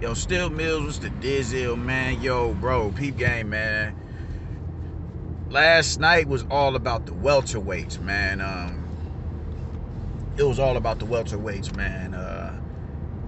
Yo, Still Mills, what's the dizzle, man? Yo, bro, peep game, man. Last night was all about the welterweights, man. It was all about the welterweights, man.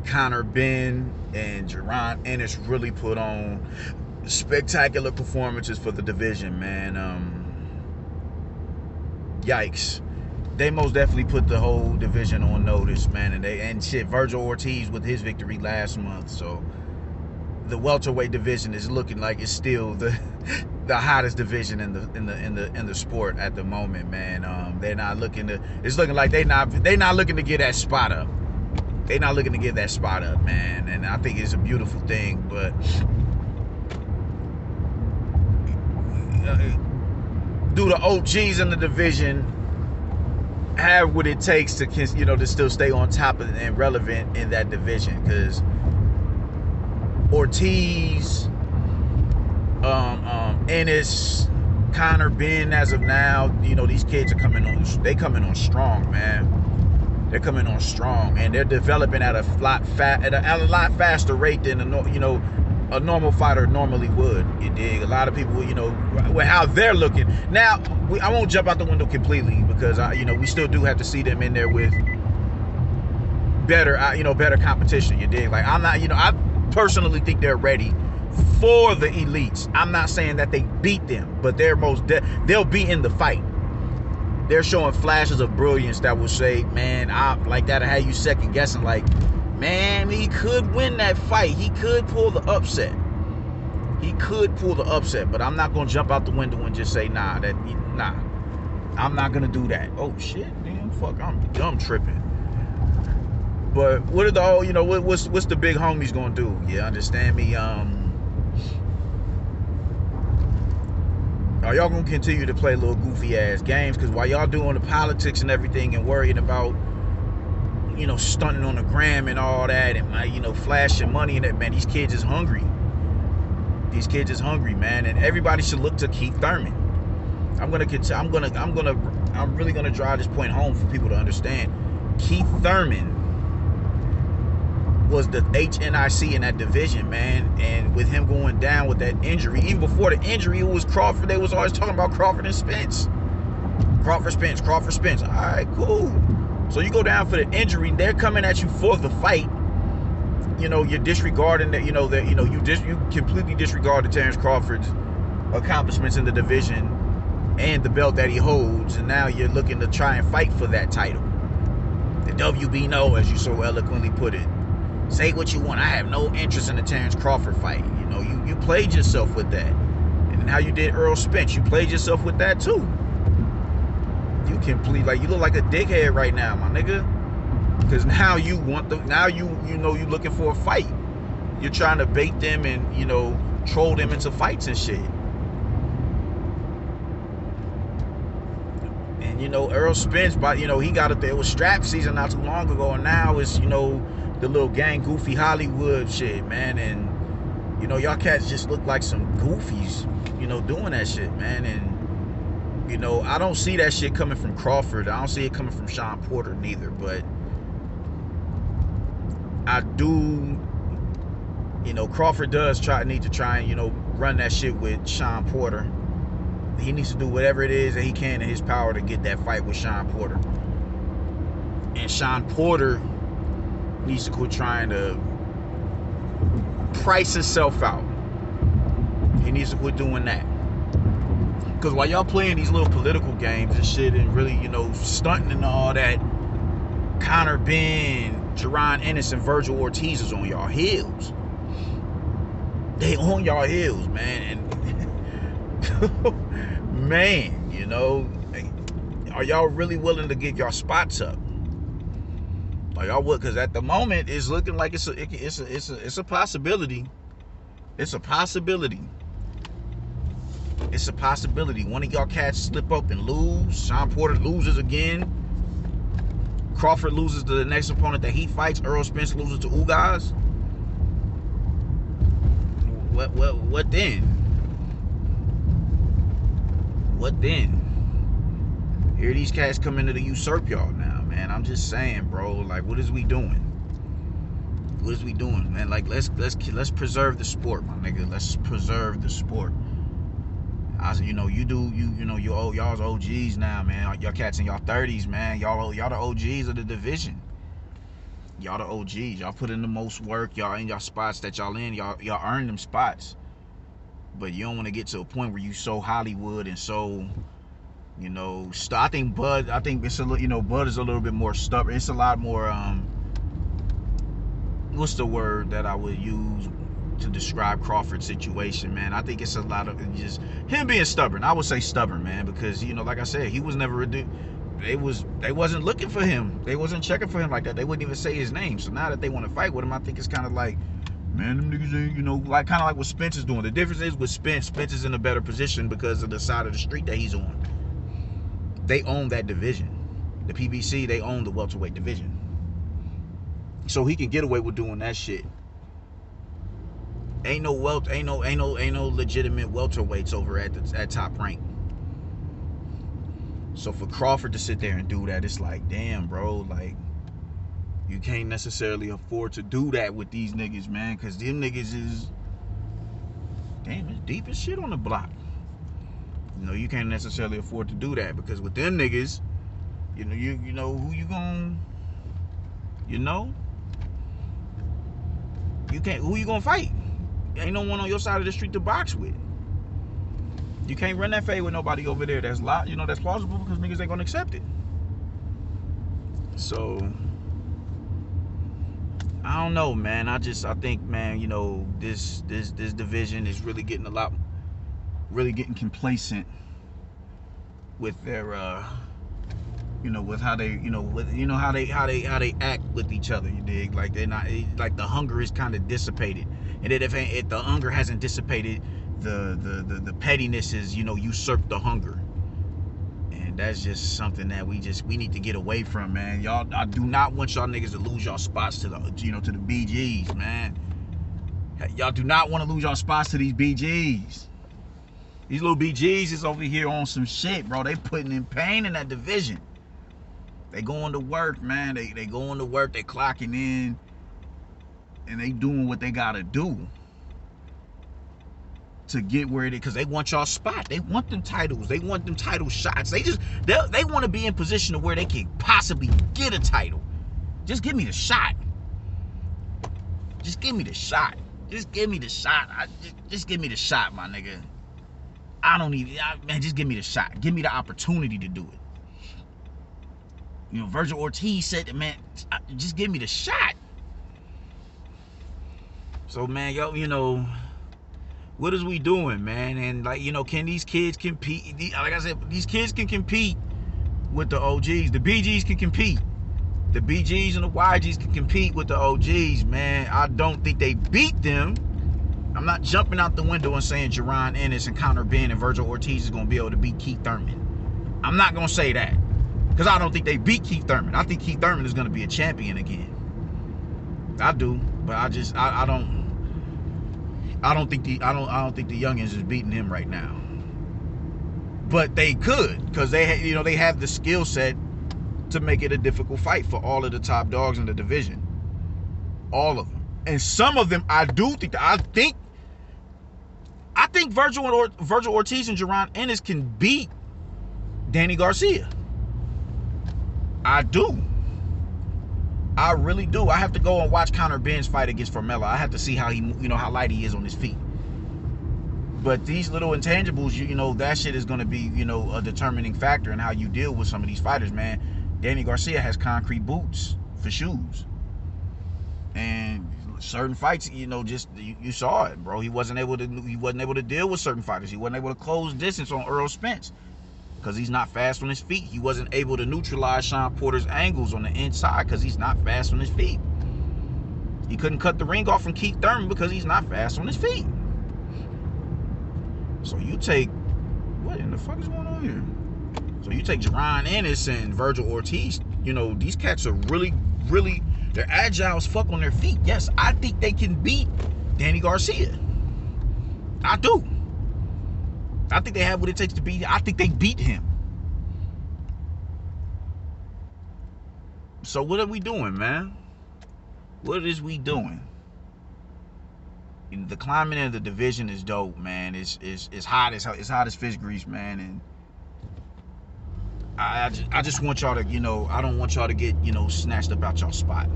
Connor Ben and Jaron Ennis really put on spectacular performances for the division, man. Yikes. They most definitely put the whole division on notice, man. And shit, Virgil Ortiz with his victory last month. So the welterweight division is looking like it's still the hottest division in the sport at the moment, man. They're not looking to. It's looking like they not looking to get that spot up. They not looking to get that spot up, man. And I think it's a beautiful thing, but do the OGs in the division have what it takes to, to still stay on top of and relevant in that division? Because Ortiz, Ennis, Connor Ben, as of now, these kids are coming on strong, man. They're coming on strong, and they're developing at a lot faster rate than a normal fighter normally would. You dig? A lot of people, how they're looking now. I won't jump out the window completely, because we still do have to see them in there with better competition. You dig? Like, I'm not, I personally think they're ready for the elites. I'm not saying that they beat them, but they'll be in the fight. They're showing flashes of brilliance that will say, man, that'll have you second guessing, like, man, he could win that fight. He could pull the upset. But I'm not gonna jump out the window and just say, nah. I'm not gonna do that. Oh shit, damn, fuck, I'm tripping. But what are the what's the big homies gonna do? You understand me? Are y'all gonna continue to play little goofy ass games? Because while y'all doing the politics and everything and worrying about stunting on the gram and all that, and flashing money and that, man, these kids is hungry. Man, and everybody should look to Keith Thurman. I'm really gonna drive this point home for people to understand. Keith Thurman was the HNIC in that division, man, and with him going down with that injury, even before the injury, it was Crawford. They was always talking about Crawford and Spence. Crawford Spence. All right, cool. So you go down for the injury, they're coming at you for the fight. You're disregarding that. You completely disregard the Terrence Crawford's accomplishments in the division and the belt that he holds, and now you're looking to try and fight for that title. The WB no, as you so eloquently put it. Say what you want. I have no interest in the Terrence Crawford fight. You played yourself with that, and how you did Earl Spence, you played yourself with that too. You look like a dickhead right now, my nigga. Because now you looking for a fight. You're trying to bait them and troll them into fights and shit. And Earl Spence, but he got up there. It was strap season not too long ago, and now it's the little gang goofy Hollywood shit, man. And y'all cats just look like some goofies, doing that shit, man. And I don't see that shit coming from Crawford. I don't see it coming from Sean Porter neither. But I do, Crawford does need to try and run that shit with Sean Porter. He needs to do whatever it is that he can in his power to get that fight with Sean Porter. And Sean Porter needs to quit trying to price himself out. He needs to quit doing that. Because while y'all playing these little political games and shit and really, stunting and all that, Connor Ben, Jaron Ennis, and Virgil Ortiz is on y'all heels. They on y'all heels, man. And man, are y'all really willing to get y'all spots up? Like y'all would? Because at the moment, it's looking like it's a possibility. It's a possibility. It's a possibility. One of y'all cats slip up and lose. Sean Porter loses again. Crawford loses to the next opponent that he fights. Earl Spence loses to Ugas. What then? What then? Here these cats come into the usurp y'all now, man. I'm just saying, bro. Like, what is we doing? What is we doing, man? Like, let's preserve the sport, my nigga. Let's preserve the sport. Y'all's OGs now, man. Y'all cats in y'all 30s, man. Y'all the OGs of the division. Y'all the OGs. Y'all put in the most work. Y'all in y'all spots that y'all in. Y'all earn them spots. But you don't want to get to a point where you so Hollywood and so, I think Bud is a little bit more stubborn. It's a lot more, what's the word that I would use to describe Crawford's situation, man? I think it's a lot of just him being stubborn. I would say stubborn, man, because, like I said, he was never they wasn't looking for him. They wasn't checking for him like that. They wouldn't even say his name. So now that they want to fight with him, I think it's kind of like, man, them niggas ain't, like kind of like what Spence is doing. The difference is with Spence is in a better position because of the side of the street that he's on. They own that division. The PBC, they own the welterweight division. So he can get away with doing that shit. Ain't no legitimate welterweights over at Top Rank. So for Crawford to sit there and do that, it's like, damn, bro, like, you can't necessarily afford to do that with these niggas, man, because them niggas is, damn, it's deep as shit on the block. You can't necessarily afford to do that, because with them niggas, you know who you gonna, who you gonna fight? Ain't no one on your side of the street to box with. You can't run that fade with nobody over there that's that's plausible, because niggas ain't gonna accept it. So I don't know, man. I think, man, this division is really getting complacent with their with how they how they act with each other, you dig? Like, they're not, like, the hunger is kind of dissipated. And then if the hunger hasn't dissipated, the pettiness is, usurped the hunger. And that's just something that we need to get away from, man. I do not want y'all niggas to lose y'all spots to the to the BGs, man. Y'all do not want to lose y'all spots to these BGs. These little BGs is over here on some shit, bro. They putting in pain in that division. They going to work, man. They going to work. They clocking in. And they doing what they gotta do to get where it is, because they want y'all spot. They want them titles. They want them title shots. They want to be in position to where they can possibly get a title. Just give me the shot. Just give me the shot. Just give me the shot. Just give me the shot, my nigga. Man, just give me the shot. Give me the opportunity to do it. Virgil Ortiz said, man, just give me the shot. So, man, what is we doing, man? And, like, can these kids compete? Like I said, these kids can compete with the OGs. The BGs can compete. The BGs and the YGs can compete with the OGs, man. I don't think they beat them. I'm not jumping out the window and saying Jaron Ennis and Conor Benn and Virgil Ortiz is going to be able to beat Keith Thurman. I'm not going to say that, because I don't think they beat Keith Thurman. I think Keith Thurman is going to be a champion again. I do, but I don't think the youngins is beating him right now. But they could, because they have the skill set to make it a difficult fight for all of the top dogs in the division. All of them. And some of them, I think Virgil Ortiz and Jaron Ennis can beat Danny Garcia. I do. I really do. I have to go and watch Conor Benn's fight against Formella. I have to see how how light he is on his feet. But these little intangibles, that shit is going to be, a determining factor in how you deal with some of these fighters, man. Danny Garcia has concrete boots for shoes. And certain fights, you saw it, bro. He wasn't able to deal with certain fighters. He wasn't able to close distance on Earl Spence, because he's not fast on his feet. He wasn't able to neutralize Sean Porter's angles on the inside because he's not fast on his feet. He couldn't cut the ring off from Keith Thurman because he's not fast on his feet. So you take, what in the fuck is going on here? So you take Jaron Ennis and Virgil Ortiz, these cats are really, they're agile as fuck on their feet. Yes, I think they can beat Danny Garcia. I do. I think they have what it takes to beat him. I think they beat him. So what are we doing, man? What is we doing? The climbing in the division is dope, man. It's hot as fish grease, man. And I just want y'all to, I don't want y'all to get, snatched up out y'all spot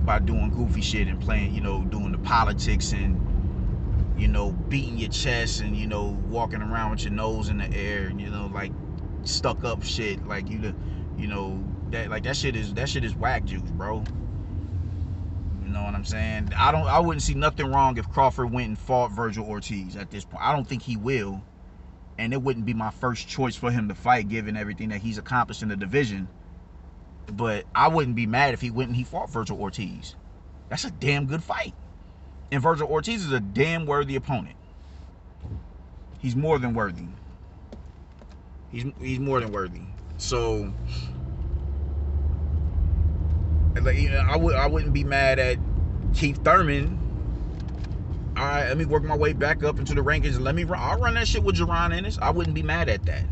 by doing goofy shit and playing, doing the politics and, beating your chest and, walking around with your nose in the air and, like stuck up shit. Like that shit is whack juice, bro. You know what I'm saying? I wouldn't see nothing wrong if Crawford went and fought Virgil Ortiz at this point. I don't think he will. And it wouldn't be my first choice for him to fight, given everything that he's accomplished in the division. But I wouldn't be mad if he went and he fought Virgil Ortiz. That's a damn good fight. And Virgil Ortiz is a damn worthy opponent. He's more than worthy. He's more than worthy. So, like, I wouldn't be mad at Keith Thurman. All right, let me work my way back up into the rankings and I'll run that shit with Jaron Ennis. I wouldn't be mad at that.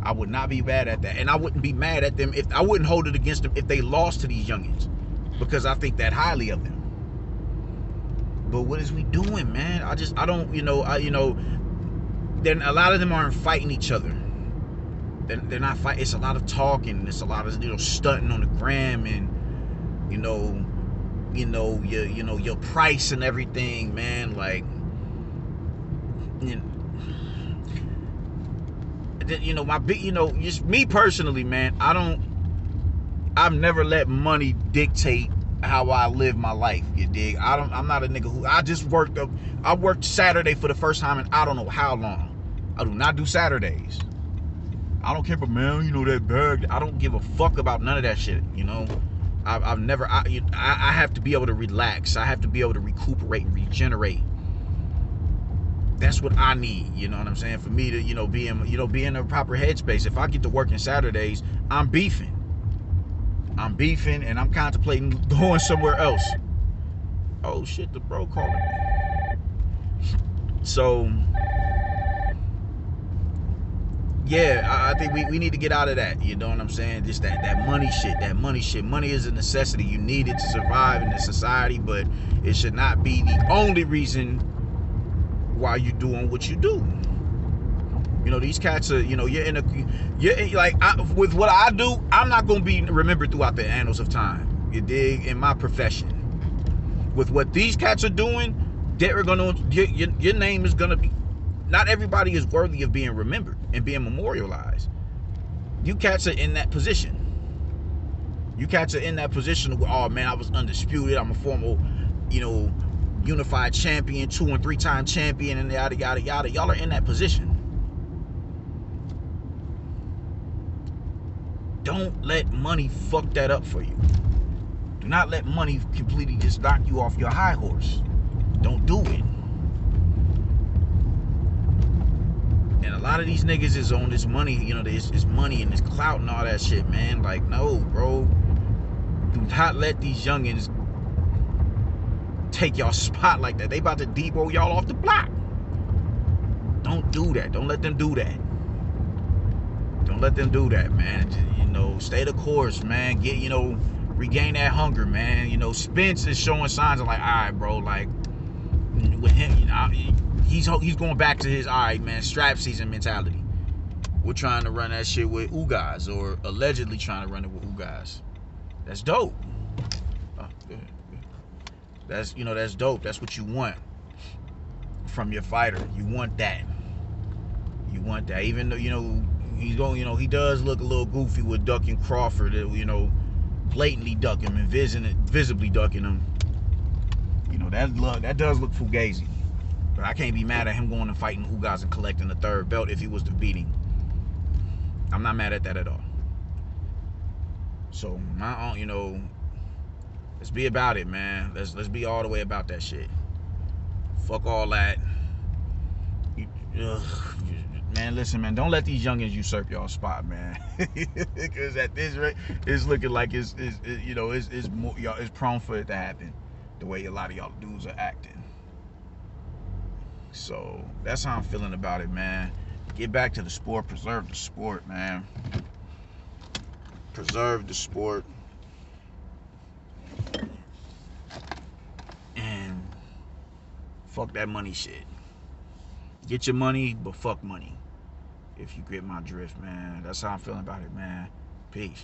I would not be mad at that. And I wouldn't be mad at them I wouldn't hold it against them if they lost to these youngins, because I think that highly of them. But what is we doing, man? I don't, then a lot of them aren't fighting each other. They're not fighting. It's a lot of talking. It's a lot of, stunting on the gram and, your price and everything, man. Like, just me personally, man, I've never let money dictate how I live my life, you dig? I'm not a nigga who, I worked Saturday for the first time in I don't know how long. I do not do Saturdays. I don't care, but man, that bag, I don't give a fuck about none of that shit, I've never, I have to be able to relax. I have to be able to recuperate and regenerate. That's what I need, you know what I'm saying? For me to, be in a proper headspace. If I get to working Saturdays, I'm beefing and I'm contemplating going somewhere else. Oh shit, the bro calling me. So, yeah, I think we need to get out of that. You know what I'm saying? Just that money shit. Money is a necessity. You need it to survive in this society, but it should not be the only reason why you're doing what you do. These cats are, with what I do, I'm not going to be remembered throughout the annals of time. You dig? In my profession. With what these cats are doing, they're going to, your name is going to be, not everybody is worthy of being remembered and being memorialized. You cats are in that position. You cats are in that position where, oh man, I was undisputed. I'm a former, unified champion, 2- and 3-time champion, and yada, yada, yada. Y'all are in that position. Don't let money fuck that up for you. Do not let money completely just knock you off your high horse. Don't do it. And a lot of these niggas is on this money, this money and this clout and all that shit, man. Like, no, bro. Do not let these youngins take y'all spot like that. They about to debo y'all off the block. Don't do that. Don't let them do that. Don't let them do that, man. Stay the course, man. Get, regain that hunger, man. Spence is showing signs of like, all right, bro, like, with him, he's going back to his, all right, man, strap season mentality. We're trying to run that shit with Ugas, or allegedly trying to run it with Ugas. That's dope. Oh, good. That's, that's dope. That's what you want from your fighter. You want that. You want that. Even though, he's going, he does look a little goofy with ducking Crawford, blatantly ducking him and visibly ducking him. That does look fugazi. But I can't be mad at him going and fighting Ugas and collecting the 3rd belt if he was to beat him. I'm not mad at that at all. So, let's be about it, man. Let's be all the way about that shit. Fuck all that. Man, listen, man, don't let these youngins usurp y'all spot, man. Because at this rate, it's looking like it's prone for it to happen. The way a lot of y'all dudes are acting. So that's how I'm feeling about it, man. Get back to the sport. Preserve the sport, man. Preserve the sport. Fuck that money shit. Get your money, but fuck money. If you get my drift, man. That's how I'm feeling about it, man. Peace.